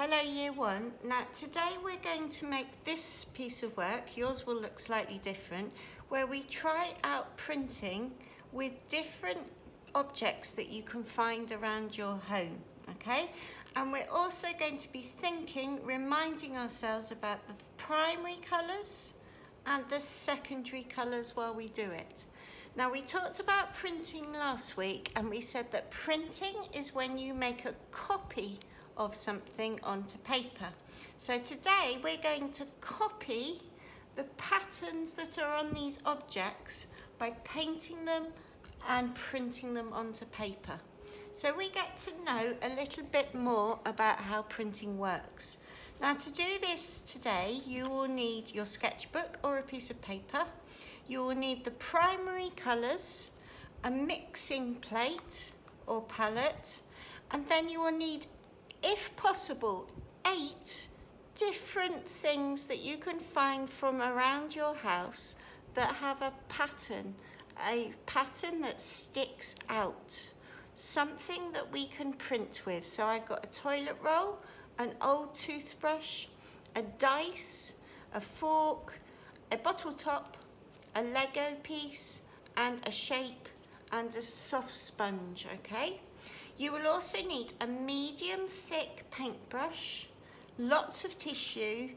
Hello Year 1. Now today we're going to make this piece of work, yours will look slightly different, where we try out printing with different objects that you can find around your home, okay? And we're also going to be reminding ourselves about the primary colours and the secondary colours while we do it. Now we talked about printing last week and we said that printing is when you make a copy of something onto paper. So today we're going to copy the patterns that are on these objects by painting them and printing them onto paper. So we get to know a little bit more about how printing works. Now to do this today, you will need your sketchbook or a piece of paper. You will need the primary colours, a mixing plate or palette, and then you will need, if possible, 8 different things that you can find from around your house that have a pattern that sticks out, something that we can print with. So I've got a toilet roll, an old toothbrush, a dice, a fork, a bottle top, a Lego piece, and a shape, and a soft sponge, okay? You will also need a medium thick paintbrush, lots of tissue,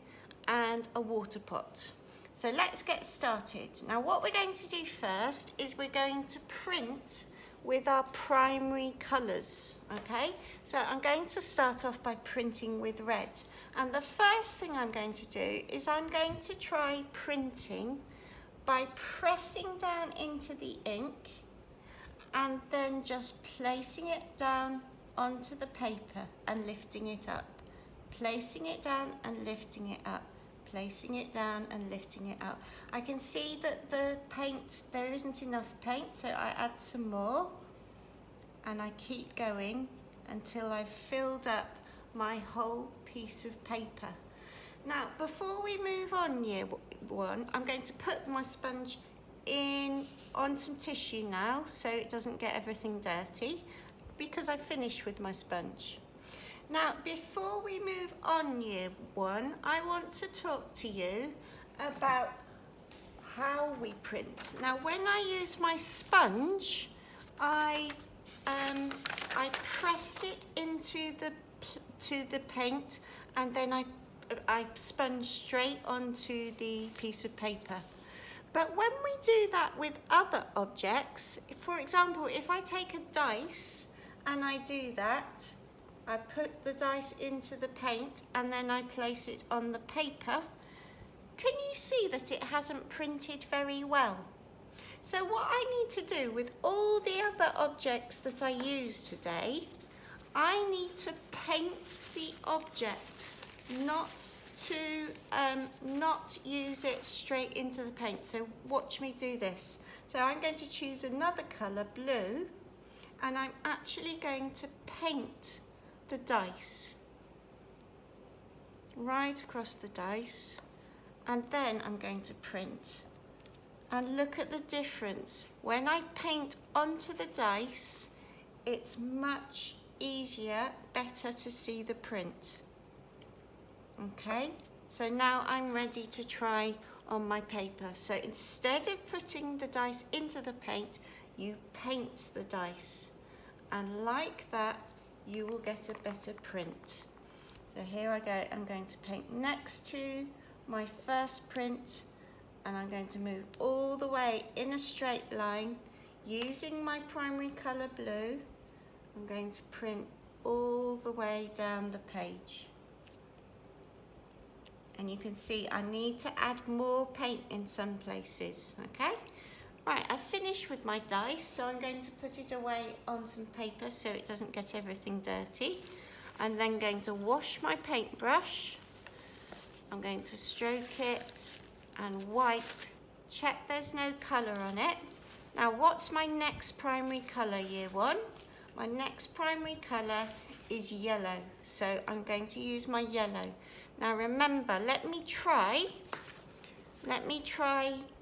and a water pot. So let's get started. Now what we're going to do first is we're going to print with our primary colours, okay? So I'm going to start off by printing with red. And the first thing I'm going to do is I'm going to try printing by pressing down into the ink and then just placing it down onto the paper and lifting it up. Placing it down and lifting it up. Placing it down and lifting it up. I can see that the paint, there isn't enough paint, so I add some more and I keep going until I've filled up my whole piece of paper. Now, before we move on, Year 1, I'm going to put my sponge on some tissue now so it doesn't get everything dirty, because I finished with my sponge. Now, before we move on, Year 1, I want to talk to you about how we print. Now, when I use my sponge, I pressed it into the paint, and then I sponge straight onto the piece of paper. But when we do that with other objects, for example, if I take a dice and I do that, I put the dice into the paint and then I place it on the paper, can you see that it hasn't printed very well? So what I need to do with all the other objects that I use today, I need to paint the object, not use it straight into the paint. So watch me do this. So I'm going to choose another colour, blue, and I'm actually going to paint the dice right across the dice, and then I'm going to print. And look at the difference. When I paint onto the dice, it's much easier, better to see the print. Okay, so now I'm ready to try on my paper. So instead of putting the dice into the paint, you paint the dice. And like that, you will get a better print. So here I go, I'm going to paint next to my first print, and I'm going to move all the way in a straight line using my primary colour blue. I'm going to print all the way down the page. And you can see I need to add more paint in some places, okay? Right, I've finished with my dice, so I'm going to put it away on some paper so it doesn't get everything dirty. I'm then going to wash my paintbrush. I'm going to stroke it and wipe, check there's no colour on it. Now what's my next primary colour, Year 1? My next primary colour is yellow, so I'm going to use my yellow. Now remember, let me try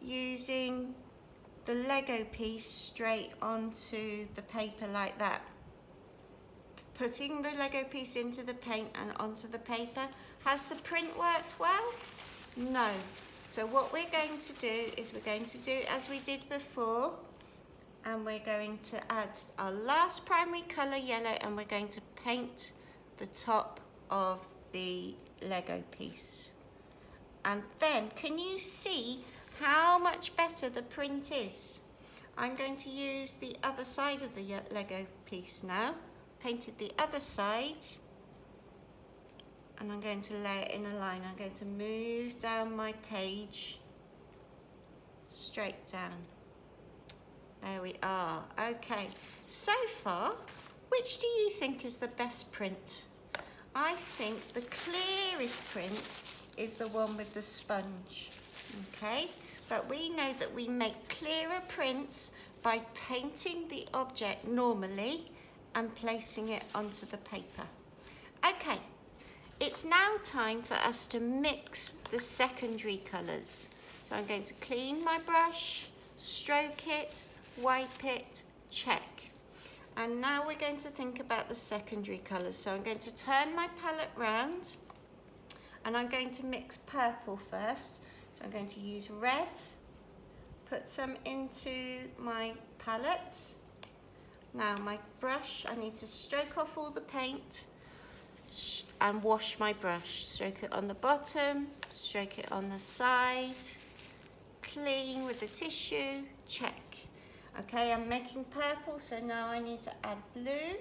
using the Lego piece straight onto the paper like that. putting the Lego piece into the paint and onto the paper. Has the print worked well? No. So what we're going to do is we're going to do as we did before, and we're going to add our last primary colour, yellow, and we're going to paint the top of the Lego piece. And then, can you see how much better the print is? I'm going to use the other side of the Lego piece now. Painted the other side, and I'm going to lay it in a line. I'm going to move down my page, straight down. There we are. Okay, so far, which do you think is the best print? I think the clearest print is the one with the sponge, okay? But we know that we make clearer prints by painting the object normally and placing it onto the paper. Okay, it's now time for us to mix the secondary colours. So I'm going to clean my brush, stroke it, wipe it, check. And now we're going to think about the secondary colours. So I'm going to turn my palette round, and I'm going to mix purple first. So I'm going to use red, put some into my palette. Now my brush, I need to stroke off all the paint and wash my brush. Stroke it on the bottom, stroke it on the side, clean with the tissue, check. Okay, I'm making purple, so now I need to add blue.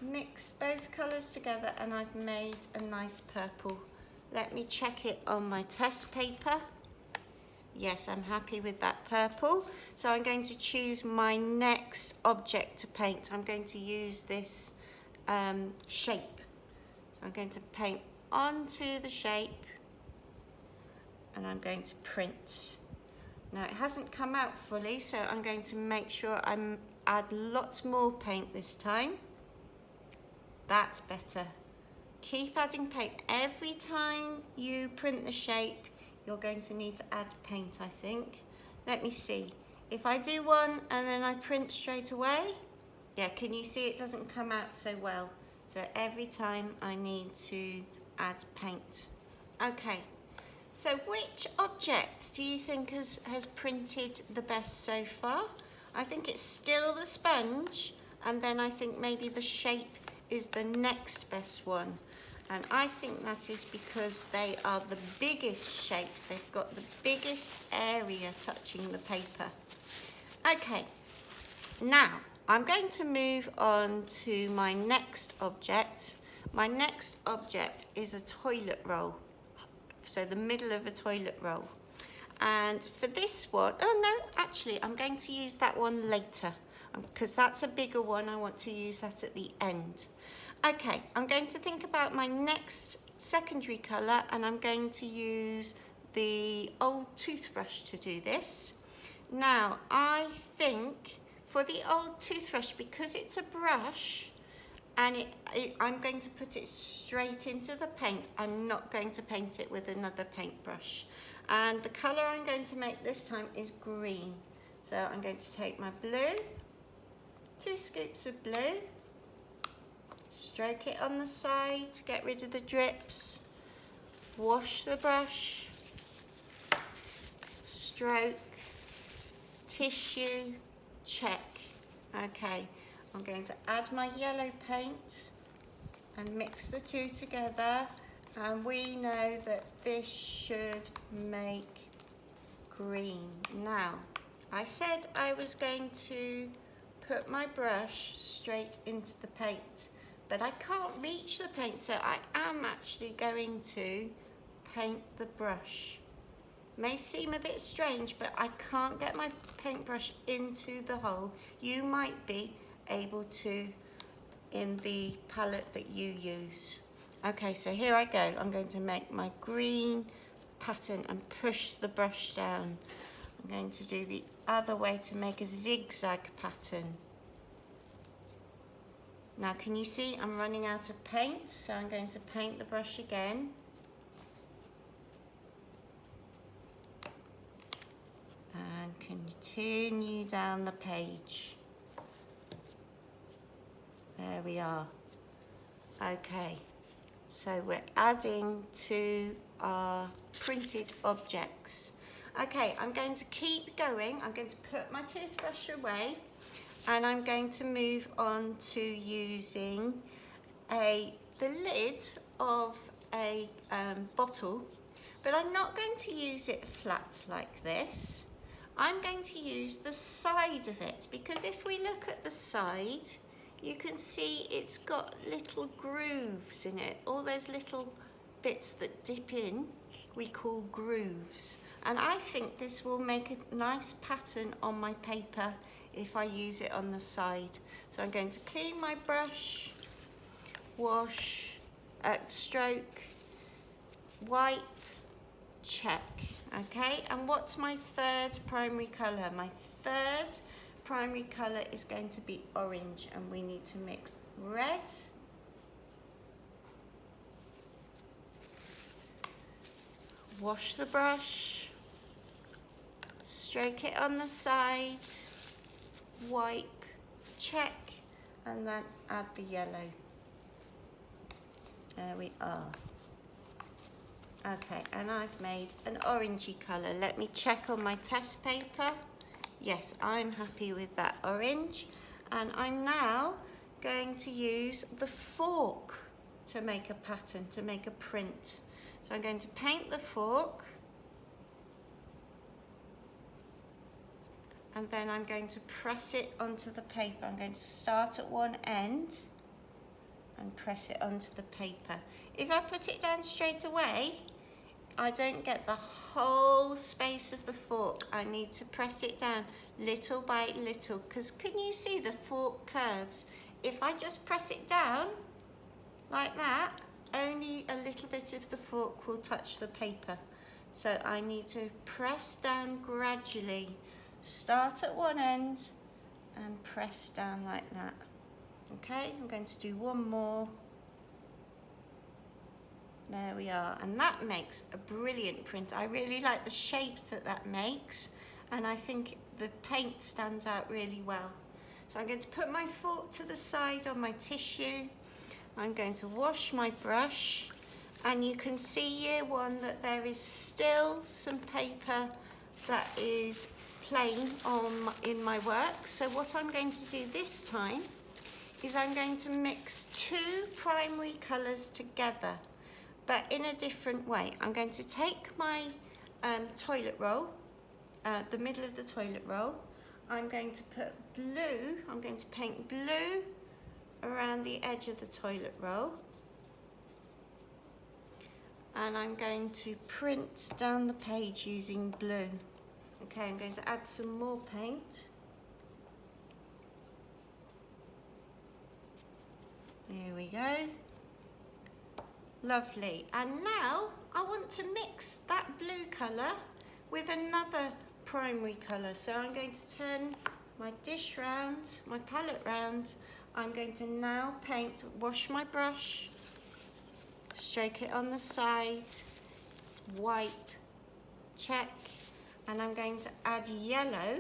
Mix both colours together and I've made a nice purple. Let me check it on my test paper. Yes, I'm happy with that purple. So I'm going to choose my next object to paint. I'm going to use this shape. So I'm going to paint onto the shape and I'm going to print. Now it hasn't come out fully, so I'm going to make sure I add lots more paint this time. That's better. Keep adding paint. Every time you print the shape, you're going to need to add paint, I think. Let me see. If I do one and then I print straight away, yeah, can you see it doesn't come out so well? So every time I need to add paint. Okay, so which object do you think has printed the best so far? I think it's still the sponge, and then I think maybe the shape is the next best one. And I think that is because they are the biggest shape. They've got the biggest area touching the paper. Okay, now I'm going to move on to my next object. My next object is a toilet roll. So the middle of a toilet roll. And for this one, oh no, actually I'm going to use that one later because that's a bigger one. I want to use that at the end. Okay, I'm going to think about my next secondary colour, and I'm going to use the old toothbrush to do this. Now, I think for the old toothbrush, because it's a brush, and I'm going to put it straight into the paint. I'm not going to paint it with another paintbrush. And the colour I'm going to make this time is green. So I'm going to take my blue, 2 scoops of blue, stroke it on the side to get rid of the drips, wash the brush, stroke, tissue, check. Okay, I'm going to add my yellow paint and mix the two together, and we know that this should make green. Now, I said I was going to put my brush straight into the paint, but I can't reach the paint, so I am actually going to paint the brush. May seem a bit strange, but I can't get my paintbrush into the hole. You might be able to in the palette that you use. Okay, so here I go. I'm going to make my green pattern and push the brush down. I'm going to do the other way to make a zigzag pattern. Now can you see I'm running out of paint, so I'm going to paint the brush again. And continue down the page. There we are. Okay, so we're adding to our printed objects. Okay, I'm going to keep going. I'm going to put my toothbrush away and I'm going to move on to using the lid of a bottle, but I'm not going to use it flat like this. I'm going to use the side of it, because if we look at the side, you can see it's got little grooves in it. All those little bits that dip in, we call grooves. And I think this will make a nice pattern on my paper if I use it on the side. So I'm going to clean my brush, wash, stroke, wipe, check. Okay, and what's my third primary colour? My third primary colour is going to be orange, and we need to mix red, wash the brush, stroke it on the side, wipe, check, and then add the yellow. There we are. Okay, and I've made an orangey colour. Let me check on my test paper. Yes, I'm happy with that orange. And I'm now going to use the fork to make a pattern, to make a print. So I'm going to paint the fork. And then I'm going to press it onto the paper. I'm going to start at one end and press it onto the paper. If I put it down straight away, I don't get the whole space of the fork. I need to press it down little by little, because can you see the fork curves? If I just press it down like that, only a little bit of the fork will touch the paper. So I need to press down gradually. Start at one end and press down like that. Okay, I'm going to do one more. There we are, and that makes a brilliant print. I really like the shape that that makes, and I think the paint stands out really well. So I'm going to put my fork to the side on my tissue. I'm going to wash my brush, and you can see year one that there is still some paper that is plain in my work. So what I'm going to do this time is I'm going to mix two primary colours together, but in a different way. I'm going to take my toilet roll, the middle of the toilet roll. I'm going to put blue, I'm going to paint blue around the edge of the toilet roll. And I'm going to print down the page using blue. Okay, I'm going to add some more paint. There we go. Lovely. And now I want to mix that blue colour with another primary colour. So I'm going to turn my dish round, my palette round. I'm going to now paint, wash my brush, stroke it on the side, wipe, check, and I'm going to add yellow,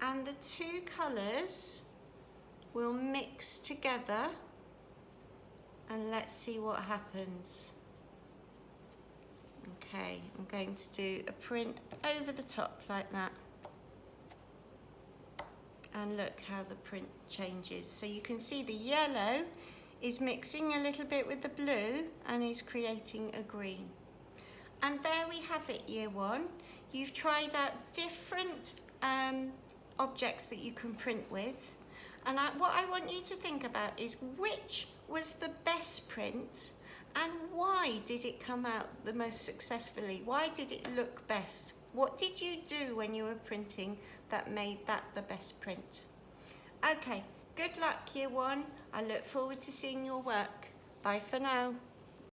and the two colours will mix together. And let's see what happens. Okay, I'm going to do a print over the top like that. And look how the print changes. So you can see the yellow is mixing a little bit with the blue and is creating a green. And there we have it, year one. You've tried out different objects that you can print with. And what I want you to think about is which was the best print and why did it come out the most successfully? Why did it look best? What did you do when you were printing that made that the best print? Okay, good luck, year one. I look forward to seeing your work. Bye for now.